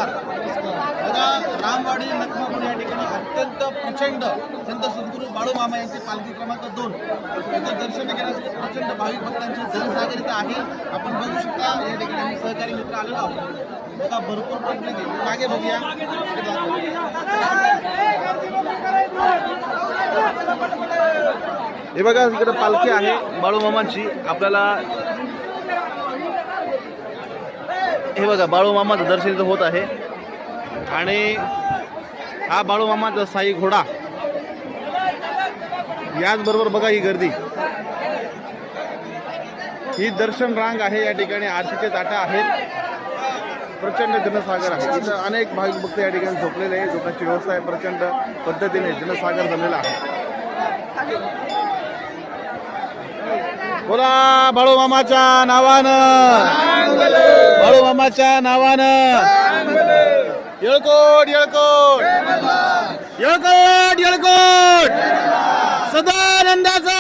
नमस्कार. बघा रामवाडी नकमापूर या ठिकाणी अत्यंत प्रचंड संत सद्गुरू बाळूमामा यांची पालखी क्रमांक 2 इथं दर्शन घेण्यासाठी प्रचंड भाविक भक्तांची जनसागर इथं आहे. आपण बघू शकता या ठिकाणी आम्ही सहकारी मित्र आलेलो आहोत. बघा भरपूर पब्लिक आहे. मागे बघूया. हे बघा इकडे पालखी आहे बाळूमामांची. आपल्याला हे बघा बाळूमामाचं दर्शन इथं होत आहे आणि हा बाळूमामाचा साई घोडा. याचबरोबर बघा ही गर्दी, ही दर्शन रांग आहे. या ठिकाणी आरतीचे ताटा आहेत. प्रचंड जनसागर आहे. इथं अनेक भाविक भक्त या ठिकाणी झोपलेले आहे. झोपण्याची व्यवस्था आहे. प्रचंड पद्धतीने जनसागर झालेला आहे. बोला बाळूमामाच्या नावानं, बाळूमामाच्या नावानं. येळकोट येळकोट येळकोट येळकोट. सदानंदाचा